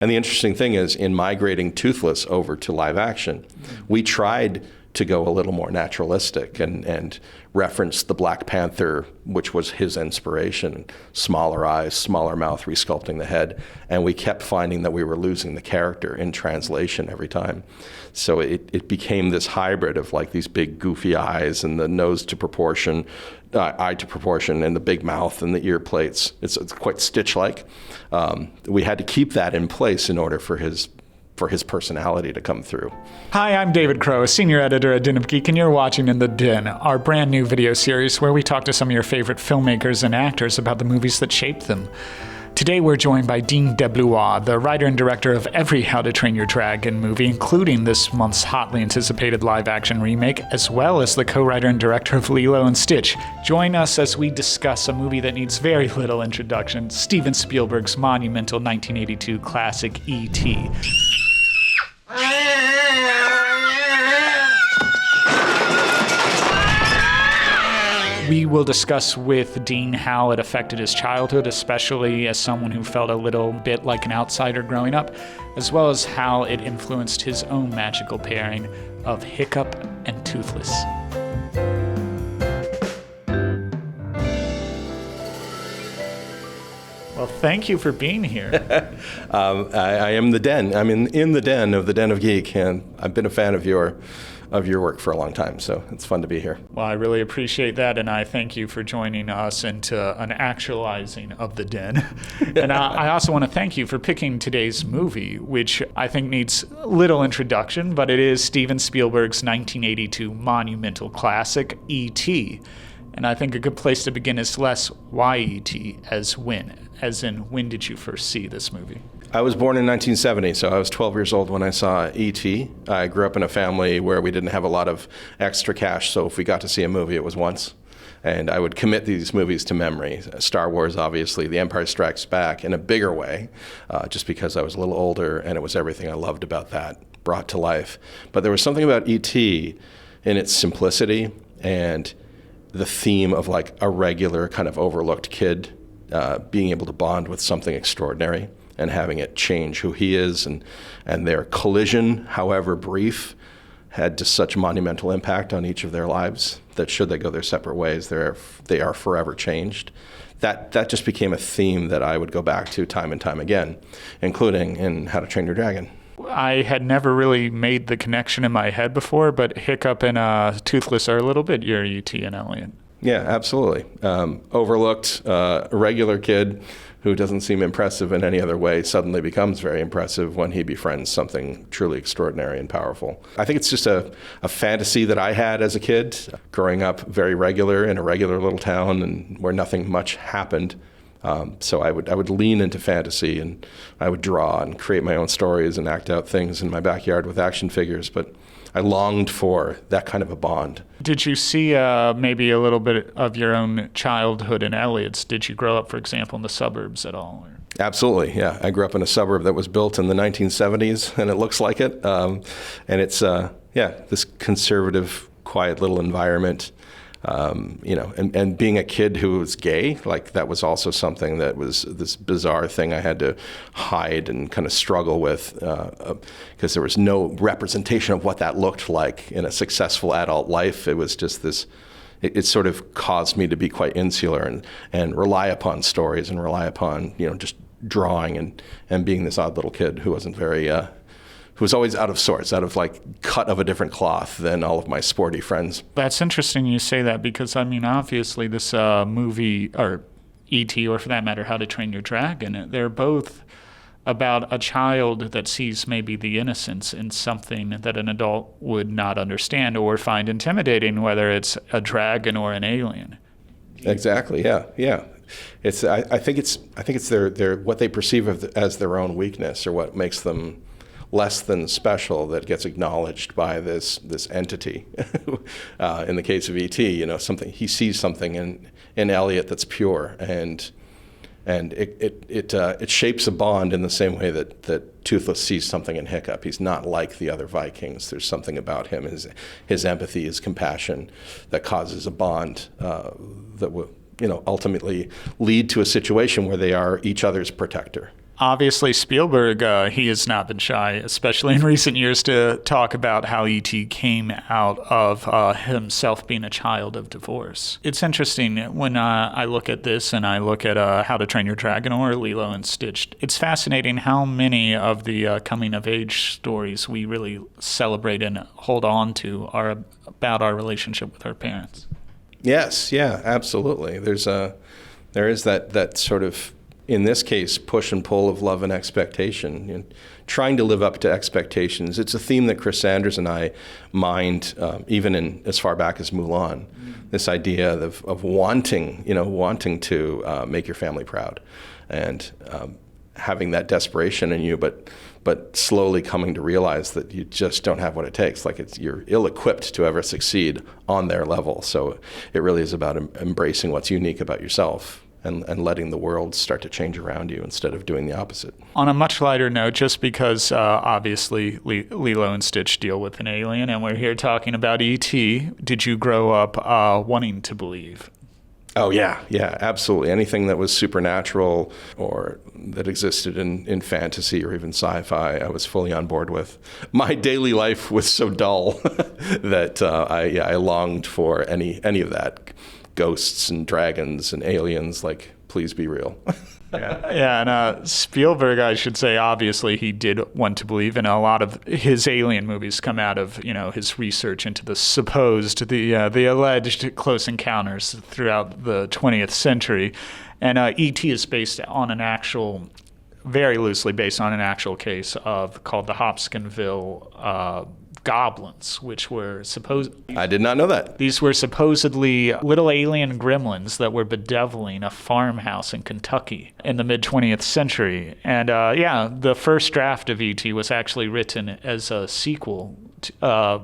And the interesting thing is, in migrating Toothless over to live action, we tried to go a little more naturalistic and reference the Black Panther, which was his inspiration, smaller eyes, smaller mouth, resculpting the head. And we kept finding that we were losing the character in translation every time. So it became this hybrid of like these big goofy eyes and the nose to proportion, eye to proportion, and the big mouth and the ear plates. It's quite Stitch-like. We had to keep that in place in order for his personality to come through. Hi, I'm David Crow, a senior editor at Den of Geek, and you're watching In the Den, our brand new video series where we talk to some of your favorite filmmakers and actors about the movies that shaped them. Today we're joined by Dean Deblois, the writer and director of every How to Train Your Dragon movie, including this month's hotly anticipated live-action remake, as well as the co-writer and director of Lilo and Stitch. Join us as we discuss a movie that needs very little introduction, Steven Spielberg's monumental 1982 classic E.T. We will discuss with Dean how it affected his childhood, especially as someone who felt a little bit like an outsider growing up, as well as how it influenced his own magical pairing of Hiccup and Toothless. Well, thank you for being here. I am the Den. I'm in the Den of the Den of Geek, and I've been a fan of your work for a long time, so it's fun to be here. Well, I really appreciate that, and I thank you for joining us into an actualizing of the Den. And I also want to thank you for picking today's movie, which I think needs little introduction, but it is Steven Spielberg's 1982 monumental classic, E.T. And I think a good place to begin is less why E.T. as in when did you first see this movie? I was born in 1970, so I was 12 years old when I saw E.T. I grew up in a family where we didn't have a lot of extra cash, so if we got to see a movie, it was once. And I would commit these movies to memory. Star Wars, obviously, The Empire Strikes Back in a bigger way, just because I was a little older and it was everything I loved about that brought to life. But there was something about E.T. in its simplicity and the theme of like a regular kind of overlooked kid being able to bond with something extraordinary and having it change who he is, and their collision, however brief, had just such monumental impact on each of their lives that should they go their separate ways, they are forever changed. That just became a theme that I would go back to time and time again, including in How to Train Your Dragon. I had never really made the connection in my head before, but Hiccup and Toothless are a little bit your E.T. and Elliot. Yeah, absolutely. Overlooked, regular kid who doesn't seem impressive in any other way suddenly becomes very impressive when he befriends something truly extraordinary and powerful. I think it's just a fantasy that I had as a kid, growing up very regular in a regular little town and where nothing much happened. So I would lean into fantasy, and I would draw and create my own stories and act out things in my backyard with action figures, but I longed for that kind of a bond. Did you see maybe a little bit of your own childhood in Elliot's? Did you grow up, for example, in the suburbs at all? Absolutely, yeah. I grew up in a suburb that was built in the 1970s, and it looks like it. And it's, this conservative, quiet little environment. And being a kid who was gay, like that was also something that was this bizarre thing I had to hide and kind of struggle with because there was no representation of what that looked like in a successful adult life. It was just this, it sort of caused me to be quite insular and rely upon stories and rely upon, just drawing and being this odd little kid who wasn't very, who was always out of sorts, out of like cut of a different cloth than all of my sporty friends. That's interesting you say that because, obviously this movie, or E.T., or for that matter, How to Train Your Dragon, they're both about a child that sees maybe the innocence in something that an adult would not understand or find intimidating, whether it's a dragon or an alien. Exactly, yeah. It's I think it's their what they perceive as their own weakness or what makes them less than special that gets acknowledged by this entity. In the case of E.T., something he sees something in Elliot that's pure, and it shapes a bond in the same way that Toothless sees something in Hiccup. He's not like the other Vikings. There's something about him, his empathy, his compassion, that causes a bond that will ultimately lead to a situation where they are each other's protector. Obviously, Spielberg, he has not been shy, especially in recent years, to talk about how E.T. came out of himself being a child of divorce. It's interesting when I look at this and I look at How to Train Your Dragon or Lilo and Stitch. It's fascinating how many of the coming-of-age stories we really celebrate and hold on to are about our relationship with our parents. Yes, yeah, absolutely. There is that sort of, in this case, push and pull of love and expectation, and trying to live up to expectations. It's a theme that Chris Sanders and I mined even in as far back as Mulan. This idea of wanting to make your family proud, and having that desperation in you, but slowly coming to realize that you just don't have what it takes. Like you're ill-equipped to ever succeed on their level. So it really is about embracing what's unique about yourself. And letting the world start to change around you instead of doing the opposite. On a much lighter note, just because obviously Lilo and Stitch deal with an alien, and we're here talking about E.T., did you grow up wanting to believe? Oh, yeah, absolutely. Anything that was supernatural or that existed in fantasy or even sci-fi, I was fully on board with. My daily life was so dull that I longed for any of that. Ghosts and dragons and aliens, like, please be real. And Spielberg, I should say, obviously he did want to believe, and a lot of his alien movies come out of his research into the alleged close encounters throughout the 20th century. And E.T. is very loosely based on an actual case called the Hopkinsville goblins, which were I did not know that. These were supposedly little alien gremlins that were bedeviling a farmhouse in Kentucky in the mid-20th century. And the first draft of E.T. was actually written as a sequel, a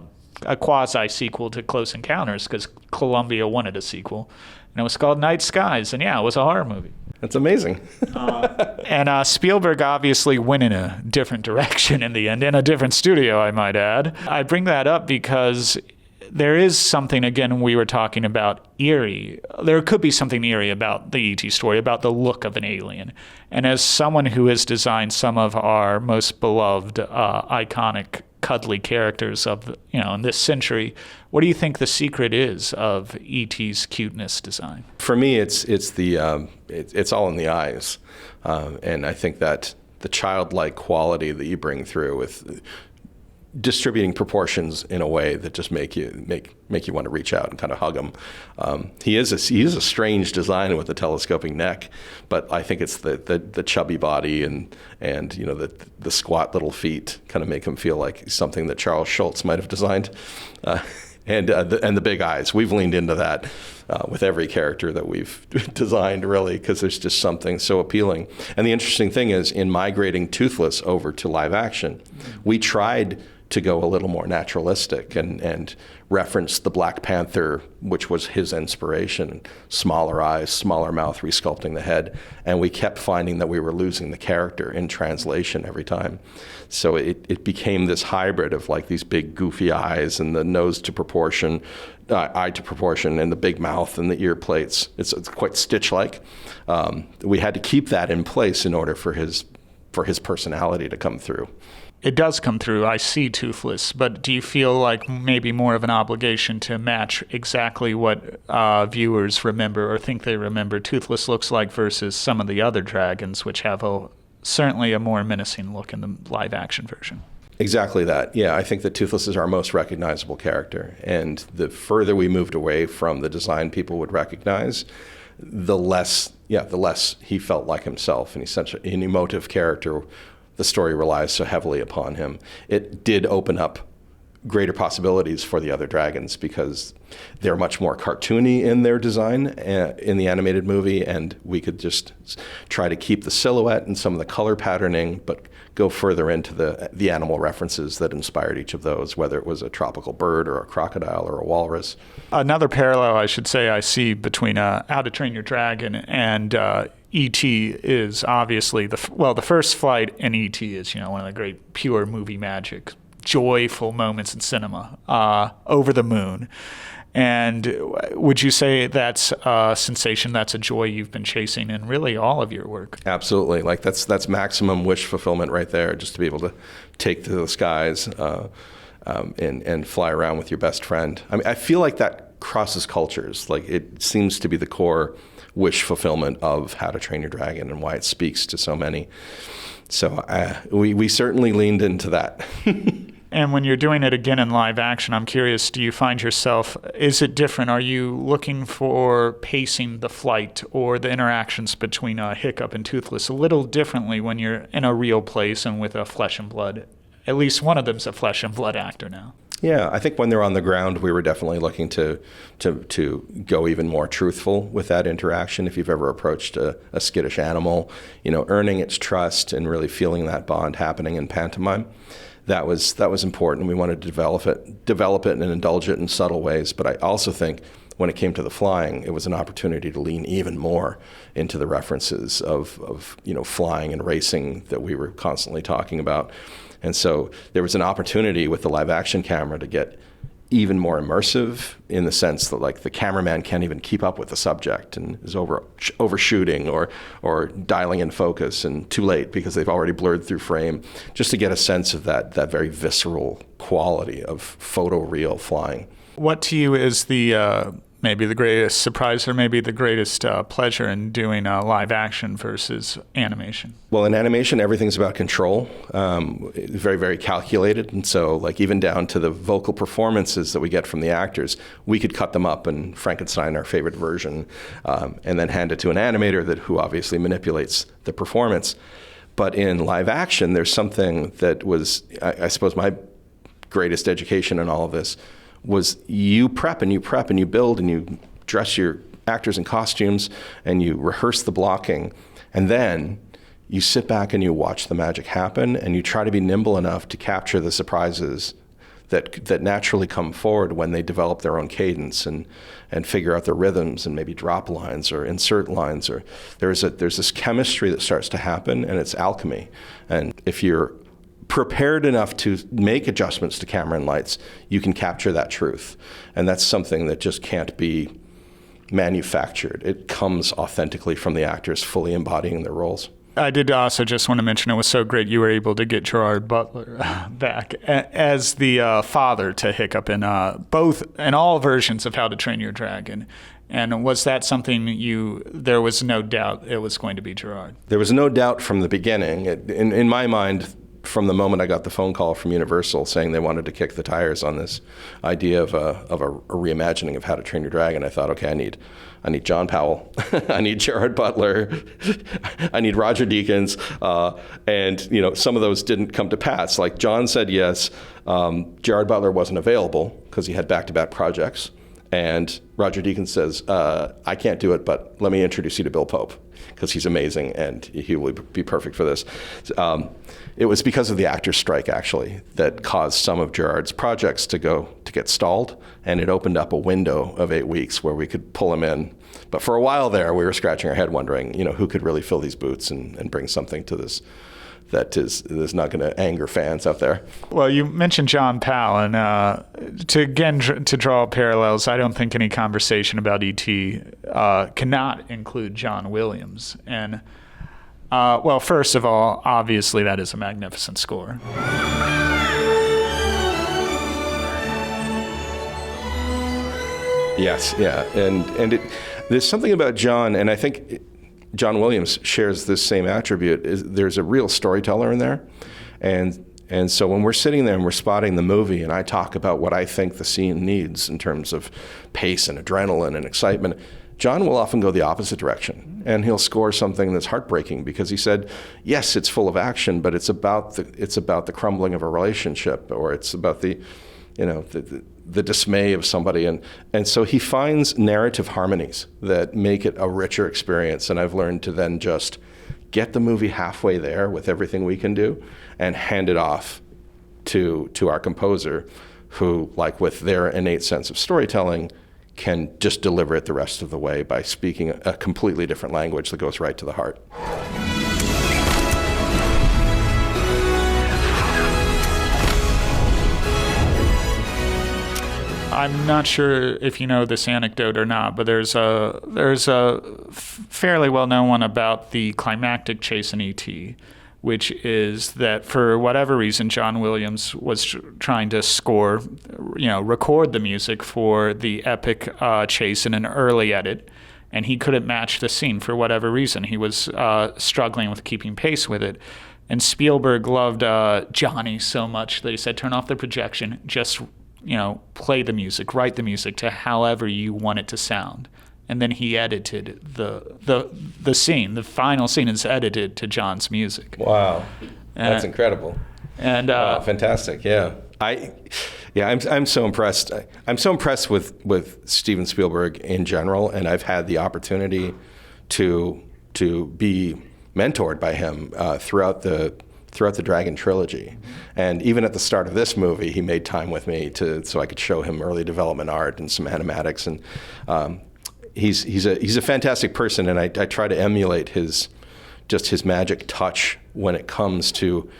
quasi-sequel to Close Encounters, because Columbia wanted a sequel. And it was called Night Skies, and it was a horror movie. That's amazing. And Spielberg obviously went in a different direction in the end, in a different studio, I might add. I bring that up because there is something, again, we were talking about eerie. There could be something eerie about the E.T. story, about the look of an alien. And as someone who has designed some of our most beloved, iconic, cuddly characters of in this century, what do you think the secret is of E.T.'s cuteness design? For me, it's all in the eyes, and I think that the childlike quality that you bring through with distributing proportions in a way that just make you want to reach out and kind of hug him. He is a strange design with a telescoping neck, but I think it's the chubby body and the squat little feet kind of make him feel like something that Charles Schultz might have designed, and the big eyes. We've leaned into that with every character that we've designed, really, because there's just something so appealing. And the interesting thing is, in migrating Toothless over to live action, we tried to go a little more naturalistic and reference the Black Panther, which was his inspiration. Smaller eyes, smaller mouth, resculpting the head. And we kept finding that we were losing the character in translation every time. So it became this hybrid of like these big goofy eyes and the nose to proportion, eye to proportion, and the big mouth and the ear plates. It's quite Stitch-like. We had to keep that in place in order for his personality to come through. It does come through. I see Toothless, but do you feel like maybe more of an obligation to match exactly what viewers remember or think they remember Toothless looks like versus some of the other dragons, which have certainly a more menacing look in the live-action version? Exactly that. Yeah, I think that Toothless is our most recognizable character, and the further we moved away from the design people would recognize, the less he felt like himself, and he's such an emotive character. The story relies so heavily upon him. It did open up greater possibilities for the other dragons because they're much more cartoony in their design in the animated movie, and we could just try to keep the silhouette and some of the color patterning, but go further into the animal references that inspired each of those, whether it was a tropical bird or a crocodile or a walrus. Another parallel, I should say, I see between How to Train Your Dragon and E.T. is obviously the first flight in E.T. is one of the great pure movie magic, joyful moments in cinema, over the moon. And would you say that's a sensation, that's a joy you've been chasing in really all of your work? Absolutely. Like that's maximum wish fulfillment right there, just to be able to take to the skies and fly around with your best friend. I mean, I feel like that crosses cultures. Like it seems to be the core wish fulfillment of How to Train Your Dragon and why it speaks to so many. So we certainly leaned into that. And when you're doing it again in live action, I'm curious, do you find yourself, is it different? Are you looking for pacing the flight or the interactions between Hiccup and Toothless a little differently when you're in a real place and with a flesh and blood? At least one of them's a flesh and blood actor now. Yeah, I think when they're on the ground, we were definitely looking to go even more truthful with that interaction. If you've ever approached a skittish animal, earning its trust and really feeling that bond happening in pantomime, that was important. We wanted to develop it and indulge it in subtle ways. But I also think when it came to the flying, it was an opportunity to lean even more into the references of flying and racing that we were constantly talking about. And so there was an opportunity with the live action camera to get even more immersive in the sense that like the cameraman can't even keep up with the subject and is overshooting or dialing in focus and too late because they've already blurred through frame, just to get a sense of that very visceral quality of photoreal flying. What to you is maybe the greatest surprise or maybe the greatest pleasure in doing live action versus animation? Well, in animation, everything's about control, very, very calculated. And so like even down to the vocal performances that we get from the actors, we could cut them up and Frankenstein our favorite version and then hand it to an animator who obviously manipulates the performance. But in live action, there's something that was, I suppose, my greatest education in all of this was you prep and you build and you dress your actors in costumes and you rehearse the blocking, and then you sit back and you watch the magic happen and you try to be nimble enough to capture the surprises that naturally come forward when they develop their own cadence and figure out their rhythms and maybe drop lines or insert lines, or there's this chemistry that starts to happen, and it's alchemy. And if you're prepared enough to make adjustments to camera and lights, you can capture that truth. And that's something that just can't be manufactured. It comes authentically from the actors fully embodying their roles. I did also just want to mention it was so great you were able to get Gerard Butler back as the father to Hiccup in all versions of How to Train Your Dragon. And was that something there was no doubt it was going to be Gerard? There was no doubt from the beginning. In my mind, from the moment I got the phone call from Universal saying they wanted to kick the tires on this idea of a reimagining of How to Train Your Dragon, I thought, okay, I need John Powell, I need Gerard Butler, I need Roger Deakins, and some of those didn't come to pass. Like John said yes, Gerard Butler wasn't available because he had back-to-back projects, and Roger Deakins says, I can't do it, but let me introduce you to Bill Pope, because he's amazing and he will be perfect for this. It was because of the actors' strike, actually, that caused some of Gerard's projects to get stalled, and it opened up a window of 8 weeks where we could pull him in. But for a while there, we were scratching our head wondering, who could really fill these boots and bring something to this that is not going to anger fans out there. Well, you mentioned John Powell, and to draw parallels, I don't think any conversation about E.T. Cannot include John Williams. And well, first of all, obviously that is a magnificent score. Yes, yeah, and there's something about John, and I think John Williams shares this same attribute. There's a real storyteller in there, and so when we're sitting there and we're spotting the movie, and I talk about what I think the scene needs in terms of pace and adrenaline and excitement, John will often go the opposite direction, and he'll score something that's heartbreaking because he said, yes, it's full of action, but it's about the crumbling of a relationship, or it's about the dismay of somebody, and so he finds narrative harmonies that make it a richer experience. And I've learned to then just get the movie halfway there with everything we can do and hand it off to our composer, who, like with their innate sense of storytelling, can just deliver it the rest of the way by speaking a completely different language that goes right to the heart. I'm not sure if you know this anecdote or not, but there's a fairly well-known one about the climactic chase in E.T., which is that for whatever reason, John Williams was trying to record the music for the epic chase in an early edit, and he couldn't match the scene for whatever reason. He was struggling with keeping pace with it. And Spielberg loved Johnny so much that he said, turn off the projection, just play the music, write the music to however you want it to sound. And then he edited the scene. The final scene is edited to John's music. Wow, that's incredible. And fantastic. Yeah, I'm so impressed. I'm so impressed with Steven Spielberg in general, and I've had the opportunity to be mentored by him throughout the Dragon trilogy. And even at the start of this movie, he made time with me so I could show him early development art and some animatics. And he's a fantastic person, and I try to emulate his magic touch when it comes to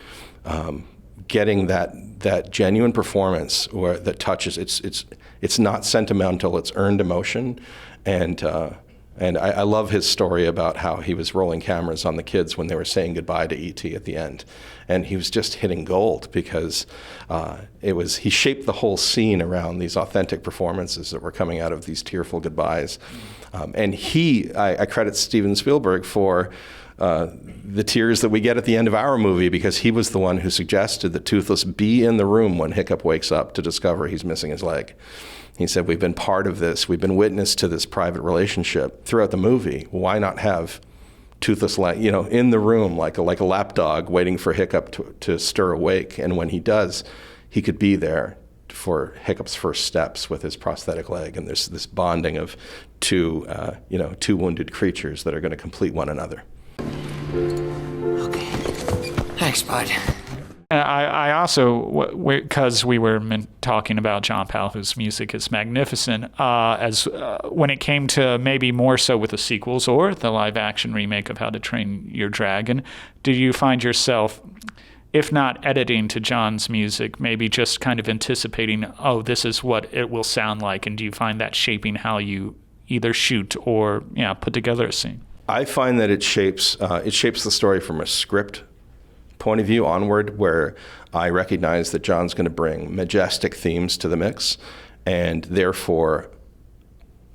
getting that genuine performance or that touches. It's not sentimental, it's earned emotion. And I love his story about how he was rolling cameras on the kids when they were saying goodbye to E.T. at the end. And he was just hitting gold because he shaped the whole scene around these authentic performances that were coming out of these tearful goodbyes. And I credit Steven Spielberg for the tears that we get at the end of our movie, because he was the one who suggested that Toothless be in the room when Hiccup wakes up to discover he's missing his leg. He said, we've been part of this. We've been witness to this private relationship throughout the movie. Why not have Toothless, in the room like a lapdog waiting for Hiccup to stir awake? And when he does, he could be there for Hiccup's first steps with his prosthetic leg. And there's this bonding of two wounded creatures that are going to complete one another. Okay. Thanks, bud. I also, because we were talking about John Powell, whose music is magnificent, when it came to maybe more so with the sequels or the live-action remake of How to Train Your Dragon, did you find yourself, if not editing to John's music, maybe just kind of anticipating, this is what it will sound like, and do you find that shaping how you either shoot or put together a scene? I find that it shapes the story from a script point of view onward, where I recognize that John's going to bring majestic themes to the mix, and therefore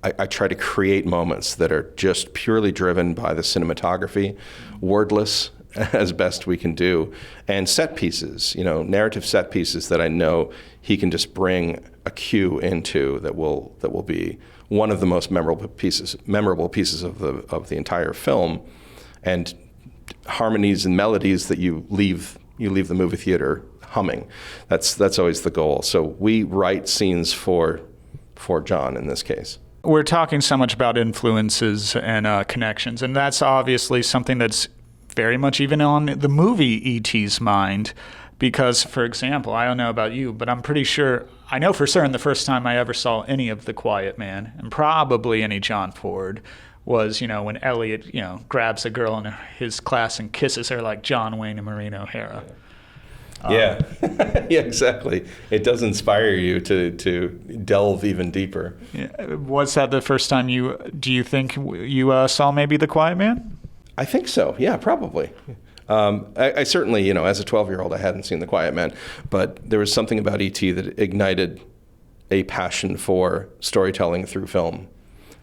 I try to create moments that are just purely driven by the cinematography, wordless as best we can do, and set pieces, narrative set pieces that I know he can just bring a cue into that will be one of the most memorable pieces of the entire film, and harmonies and melodies that you leave the movie theater humming. That's always the goal. So we write scenes for John in this case. We're talking so much about influences and connections, and that's obviously something that's very much even on the movie E.T.'s mind. Because, for example, I don't know about you, but I'm pretty sure, I know for certain the first time I ever saw any of The Quiet Man, and probably any John Ford, was, when Elliot, grabs a girl in his class and kisses her like John Wayne and Maureen O'Hara. Yeah, yeah, exactly. It does inspire you to delve even deeper. Yeah. Was that the first time do you think you saw maybe The Quiet Man? I think so, yeah, probably. I certainly, as a 12-year-old, I hadn't seen The Quiet Man, but there was something about E.T. that ignited a passion for storytelling through film.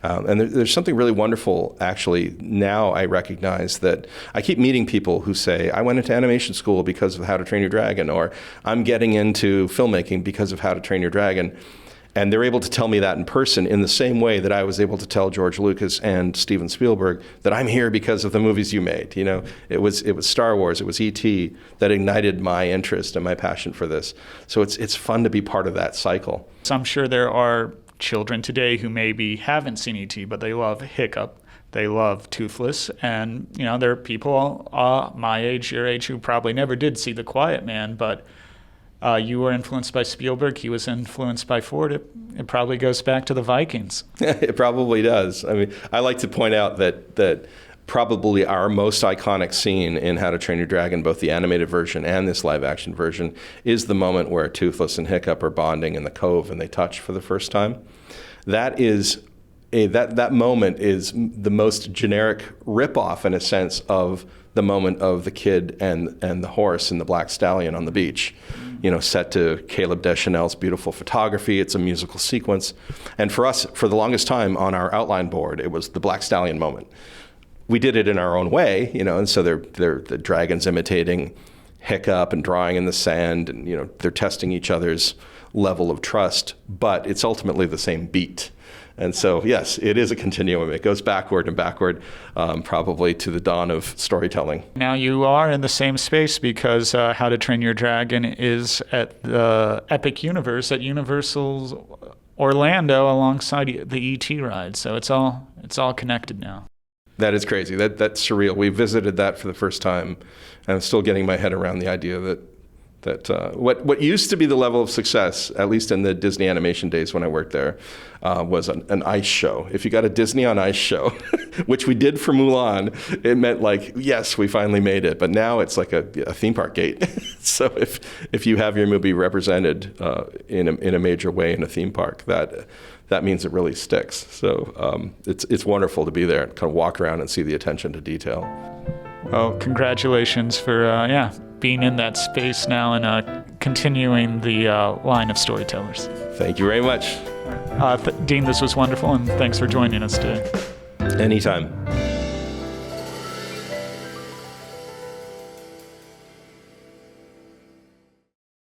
And there's something really wonderful, actually. Now I recognize that I keep meeting people who say, I went into animation school because of How to Train Your Dragon, or I'm getting into filmmaking because of How to Train Your Dragon. And they're able to tell me that in person in the same way that I was able to tell George Lucas and Steven Spielberg that I'm here because of the movies you made. It was Star Wars, it was E.T. that ignited my interest and my passion for this. So it's fun to be part of that cycle. So I'm sure there are children today who maybe haven't seen E.T., but they love Hiccup, they love Toothless, and there are people my age, your age, who probably never did see The Quiet Man, but you were influenced by Spielberg, he was influenced by Ford. It probably goes back to the Vikings. It probably does. I mean, I like to point out that probably our most iconic scene in How to Train Your Dragon, both the animated version and this live-action version, is the moment where Toothless and Hiccup are bonding in the cove and they touch for the first time. That is that moment is the most generic ripoff, in a sense, of the moment of the kid and the horse and the black stallion on the beach. Set to Caleb Deschanel's beautiful photography. It's a musical sequence. And for us, for the longest time on our outline board, it was the black stallion moment. We did it in our own way, and so the dragons imitating Hiccup and drawing in the sand, and they're testing each other's level of trust, but it's ultimately the same beat. And so, yes, it is a continuum. It goes backward and backward, probably to the dawn of storytelling. Now you are in the same space because How to Train Your Dragon is at the Epic Universe at Universal's Orlando alongside the E.T. ride. So it's all connected now. That is crazy. That's surreal. We visited that for the first time, and I'm still getting my head around the idea that what used to be the level of success, at least in the Disney animation days when I worked there, was an ice show. If you got a Disney on Ice show, which we did for Mulan, it meant like, yes, we finally made it. But now it's like a theme park gate. So if you have your movie represented in a major way in a theme park, that means it really sticks. So it's wonderful to be there and kind of walk around and see the attention to detail. Well, congratulations for being in that space now and continuing the line of storytellers. Thank you very much. Dean, this was wonderful, and thanks for joining us today. Anytime.